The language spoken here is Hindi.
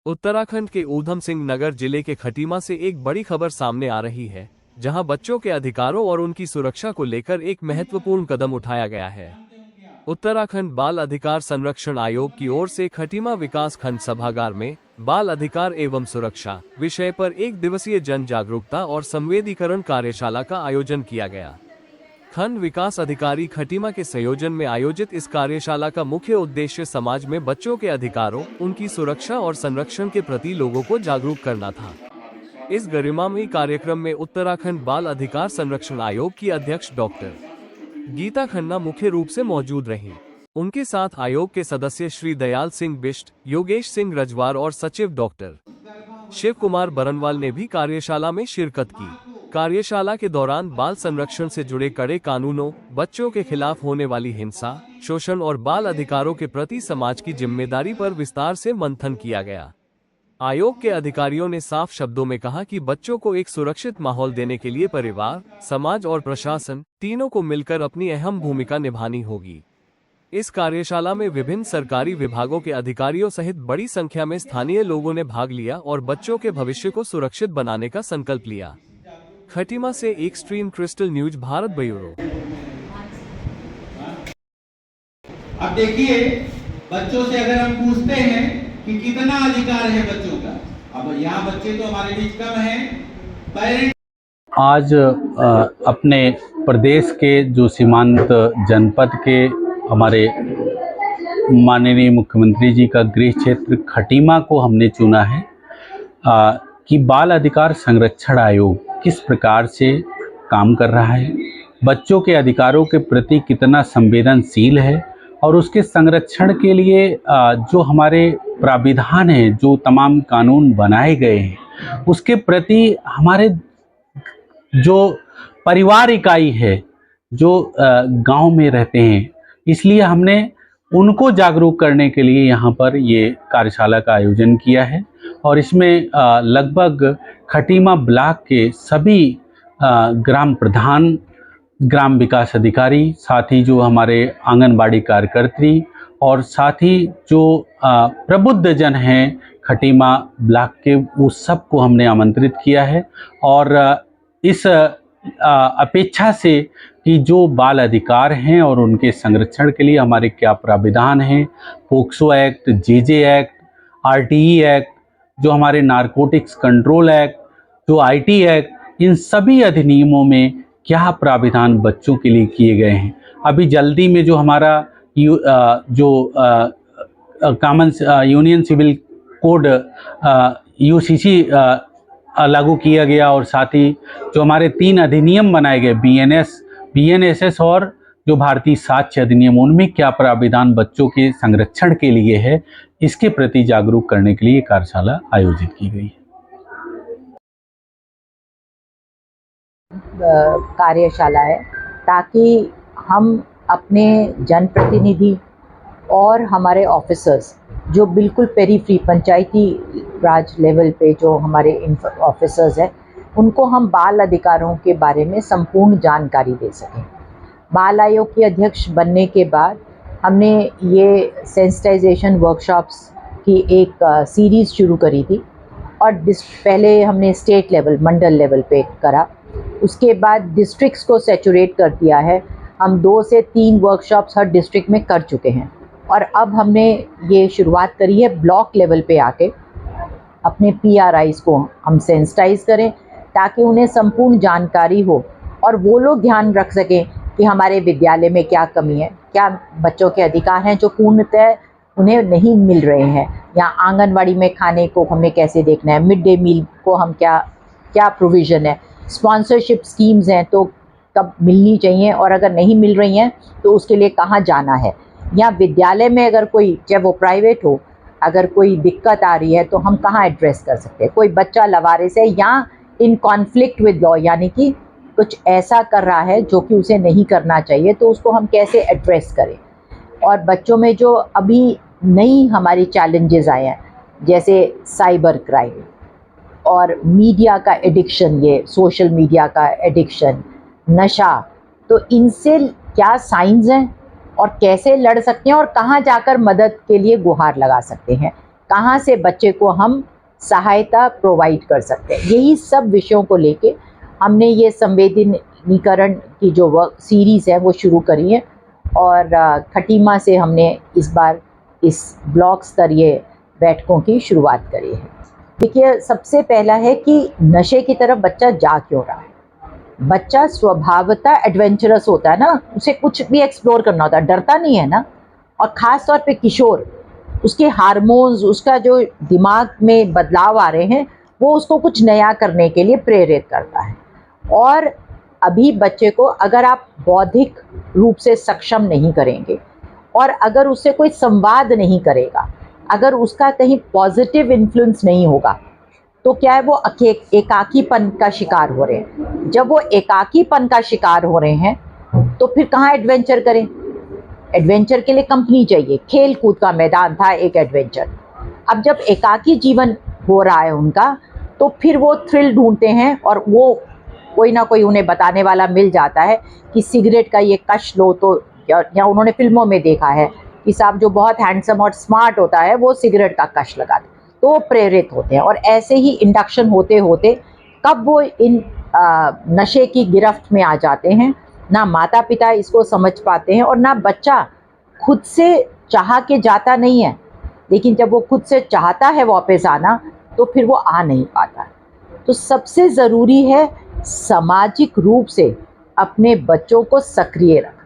उत्तराखंड के ऊधम सिंह नगर जिले के खटीमा से एक बड़ी खबर सामने आ रही है, जहां बच्चों के अधिकारों और उनकी सुरक्षा को लेकर एक महत्वपूर्ण कदम उठाया गया है। उत्तराखंड बाल अधिकार संरक्षण आयोग की ओर से खटीमा विकास खंड सभागार में बाल अधिकार एवं सुरक्षा विषय पर एक दिवसीय जन जागरूकता और संवेदीकरण कार्यशाला का आयोजन किया गया। खंड विकास अधिकारी खटीमा के संयोजन में आयोजित इस कार्यशाला का मुख्य उद्देश्य समाज में बच्चों के अधिकारों, उनकी सुरक्षा और संरक्षण के प्रति लोगों को जागरूक करना था। इस गरिमामयी कार्यक्रम में उत्तराखंड बाल अधिकार संरक्षण आयोग की अध्यक्ष डॉक्टर गीता खन्ना मुख्य रूप से मौजूद रहीं। उनके साथ आयोग के सदस्य श्री दयाल सिंह बिष्ट, योगेश सिंह रजवार और सचिव डॉक्टर शिव कुमार बरनवाल ने भी कार्यशाला में शिरकत की। कार्यशाला के दौरान बाल संरक्षण से जुड़े कड़े कानूनों, बच्चों के खिलाफ होने वाली हिंसा, शोषण और बाल अधिकारों के प्रति समाज की जिम्मेदारी पर विस्तार से मंथन किया गया। आयोग के अधिकारियों ने साफ शब्दों में कहा कि बच्चों को एक सुरक्षित माहौल देने के लिए परिवार, समाज और प्रशासन तीनों को मिलकर अपनी अहम भूमिका निभानी होगी। इस कार्यशाला में विभिन्न सरकारी विभागों के अधिकारियों सहित बड़ी संख्या में स्थानीय लोगों ने भाग लिया और बच्चों के भविष्य को सुरक्षित बनाने का संकल्प लिया। खटीमा से extreme crystal news Bharat bureau. अब देखिए, बच्चों से अगर हम पूछते हैं कि कितना अधिकार है बच्चों का, अब यहाँ बच्चे तो हमारे बीच कम हैं। पेरेंट्स आज अपने प्रदेश के जो सीमांत जनपद के हमारे माननीय मुख्यमंत्री जी का गृह क्षेत्र खटीमा को हमने चुना है कि बाल अधिकार संरक्षण आयोग किस प्रकार से काम कर रहा है, बच्चों के अधिकारों के प्रति कितना संवेदनशील है और उसके संरक्षण के लिए जो हमारे प्राविधान हैं, जो तमाम कानून बनाए गए हैं, उसके प्रति हमारे जो परिवार इकाई है, जो गांव में रहते हैं, इसलिए हमने उनको जागरूक करने के लिए यहाँ पर ये कार्यशाला का आयोजन किया है। और इसमें लगभग खटीमा ब्लॉक के सभी ग्राम प्रधान, ग्राम विकास अधिकारी, साथ ही जो हमारे आंगनबाड़ी कार्यकर्त्री और साथ ही जो प्रबुद्ध जन हैं खटीमा ब्लॉक के, वो सबको हमने आमंत्रित किया है। और इस अपेक्षा से कि जो बाल अधिकार हैं और उनके संरक्षण के लिए हमारे क्या प्राविधान हैं, POCSO act, JJ act, RTE act, जो हमारे नारकोटिक्स कंट्रोल एक्ट, जो आईटी एक्ट, इन सभी अधिनियमों में क्या प्राविधान बच्चों के लिए किए गए हैं। अभी जल्दी में जो हमारा common union civil code UCC लागू किया गया और साथ ही जो हमारे 3 अधिनियम बनाए गए, बीएनएसएस और जो भारतीय साक्ष्य अधिनियम, उनमें क्या प्राविधान बच्चों के संरक्षण के लिए है, इसके प्रति जागरूक करने के लिए कार्यशाला आयोजित की गई है। कार्यशाला है ताकि हम अपने जनप्रतिनिधि और हमारे ऑफिसर्स जो बिल्कुल पेरीफ्री पंचायती राज लेवल पे जो हमारे ऑफिसर्स हैं, उनको हम बाल अधिकारों के बारे में संपूर्ण जानकारी दे सकें। बाल आयोग के अध्यक्ष बनने के बाद हमने ये सेंसिटाइजेशन वर्कशॉप्स की एक सीरीज़ शुरू करी थी और पहले हमने स्टेट लेवल, मंडल लेवल पे करा। उसके बाद डिस्ट्रिक्ट्स को सैचुरेट कर दिया है। हम 2 से 3 वर्कशॉप्स हर डिस्ट्रिक्ट में कर चुके हैं और अब हमने ये शुरुआत करी है ब्लॉक लेवल पे आके अपने पीआरआईज़ को हम सेंसिटाइज करें ताकि उन्हें संपूर्ण जानकारी हो और वो लोग ध्यान रख सकें कि हमारे विद्यालय में क्या कमी है, क्या बच्चों के अधिकार हैं जो पूर्णतः उन्हें नहीं मिल रहे हैं, या आंगनवाड़ी में खाने को हमें कैसे देखना है, मिड डे मील को हम क्या प्रोविज़न है, स्पॉन्सरशिप स्कीम्स हैं तो कब मिलनी चाहिए और अगर नहीं मिल रही हैं तो उसके लिए कहाँ जाना है, या विद्यालय में अगर कोई, चाहे वो प्राइवेट हो, अगर कोई दिक्कत आ रही है तो हम कहाँ एड्रेस कर सकते हैं। कोई बच्चा लवारिस है या इन कॉन्फ्लिक्ट विद लॉ, यानी कि कुछ ऐसा कर रहा है जो कि उसे नहीं करना चाहिए, तो उसको हम कैसे एड्रेस करें। और बच्चों में जो अभी नई हमारी चैलेंजेस आए हैं, जैसे साइबर क्राइम और मीडिया का एडिक्शन, ये सोशल मीडिया का एडिक्शन, नशा, तो इनसे क्या साइंस हैं और कैसे लड़ सकते हैं और कहाँ जाकर मदद के लिए गुहार लगा सकते हैं, कहाँ से बच्चे को हम सहायता प्रोवाइड कर सकते हैं। यही सब विषयों को लेके हमने ये संवेदनीकरण की जो वर्क सीरीज़ है वो शुरू करी है और खटीमा से हमने इस बार इस ब्लॉक स्तरीय बैठकों की शुरुआत करी है। देखिए, सबसे पहला है कि नशे की तरफ बच्चा जा क्यों रहा है। बच्चा स्वभावतः एडवेंचरस होता है ना, उसे कुछ भी एक्सप्लोर करना होता है, डरता नहीं है ना। और ख़ास तौर पे किशोर, उसके हार्मोन्स, उसका जो दिमाग में बदलाव आ रहे हैं वो उसको कुछ नया करने के लिए प्रेरित करता है। और अभी बच्चे को अगर आप बौद्धिक रूप से सक्षम नहीं करेंगे और अगर उससे कोई संवाद नहीं करेगा, अगर उसका कहीं पॉजिटिव इन्फ्लुएंस नहीं होगा, तो क्या है, वो एकाकीपन का शिकार हो रहे हैं। जब वो एकाकीपन का शिकार हो रहे हैं तो फिर कहाँ एडवेंचर करें। एडवेंचर के लिए कंपनी चाहिए, खेल कूद का मैदान था एक एडवेंचर। अब जब एकाकी जीवन हो रहा है उनका, तो फिर वो थ्रिल ढूंढते हैं और वो कोई ना कोई उन्हें बताने वाला मिल जाता है कि सिगरेट का ये कश लो, तो या उन्होंने फिल्मों में देखा है कि साहब जो बहुत हैंडसम और स्मार्ट होता है वो सिगरेट का कश लगाते, तो वो प्रेरित होते हैं। और ऐसे ही इंडक्शन होते होते कब वो इन नशे की गिरफ्त में आ जाते हैं, ना माता पिता इसको समझ पाते हैं और ना बच्चा खुद से चाह के जाता नहीं है, लेकिन जब वो खुद से चाहता है वापस आना तो फिर वो आ नहीं पाता। तो सबसे ज़रूरी है सामाजिक रूप से अपने बच्चों को सक्रिय रखना।